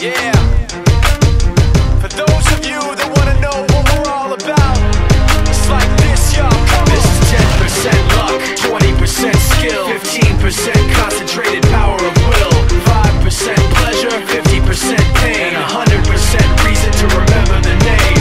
Yeah. For those of you that wanna know what we're all about, it's like this, y'all. This is 10% luck, 20% skill, 15% concentrated power of will, 5% pleasure, 50% pain, and 100% reason to remember the name.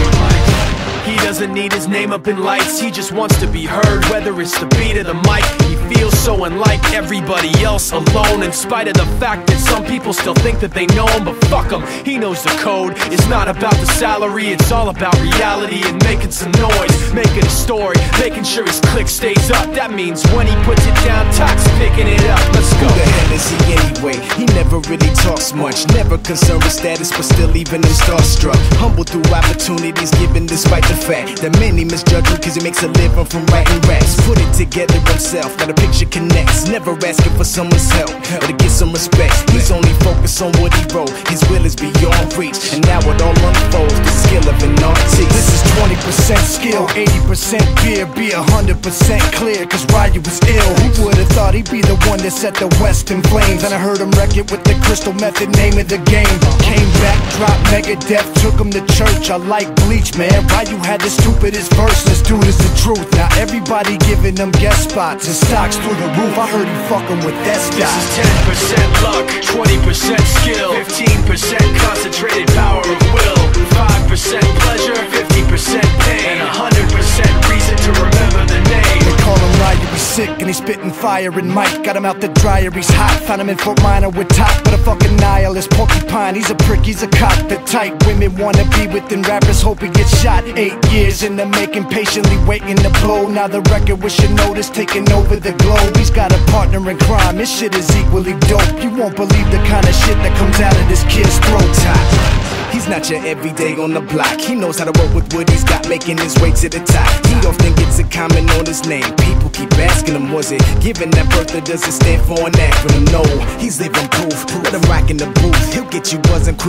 He doesn't need his name up in lights, he just wants to be heard, whether it's the beat of the mic. He feels so unlike everybody else, alone, in spite of the fact that some people still think that they know him. But fuck him, he knows the code. It's not about the salary, it's all about reality and making some noise, making a story, making sure his click stays up. That means when he puts it down, Tox picking it up. Let's go. Who the hell is he anyway? He never really talks much, never concerned with status, but still leaving him starstruck. Humble through opportunities given despite the fact that many misjudge him cause he makes a living from writing raps. Put it together himself, now the picture connects. Never asking for someone's help or to get some respect. He's only focused on what he wrote, his will is beyond reach. And now it all unfolds, the skill of an artist. This is 20% skill, 80% fear. Be 100% clear, cause Ryu was ill. Who would've thought he'd be the one that set the West in flames? And I heard him wreck it with the Crystal Method, name of the game. Came back, dropped Megadeth, took him to church. I like Bleach, man. Ryu had the stupidest verse, this dude is the truth. Now everybody giving them guest spots and stocks through the roof. I heard he fucking with that stock. This is 10% luck, 20% skill, 15% concentrated power of will, 5% pleasure, 50% pain, and 100% reason to remember the name. They call him Ryu, he's sick and he's spitting fire. And Mike got him out the dryer, he's hot. Found him in Fort Minor with top, but a fucking nihilist porcupine. He's a prick, he's a cop. The type women wanna be with, and rappers hope he gets shot. 8 years in the making, patiently waiting to blow. Now the record with your notice taking over the globe. He's got a partner in crime, his shit is equally dope. You won't believe the kind of shit that comes out of this kid's throat. He's not your everyday on the block. He knows how to work with what he's got, making his way to the top. He often gets a comment on his name. People keep asking him, was it given that birth or does it stand for an acronym? No, he's living proof. Let him rock in the booth, he'll get you buzzing quick.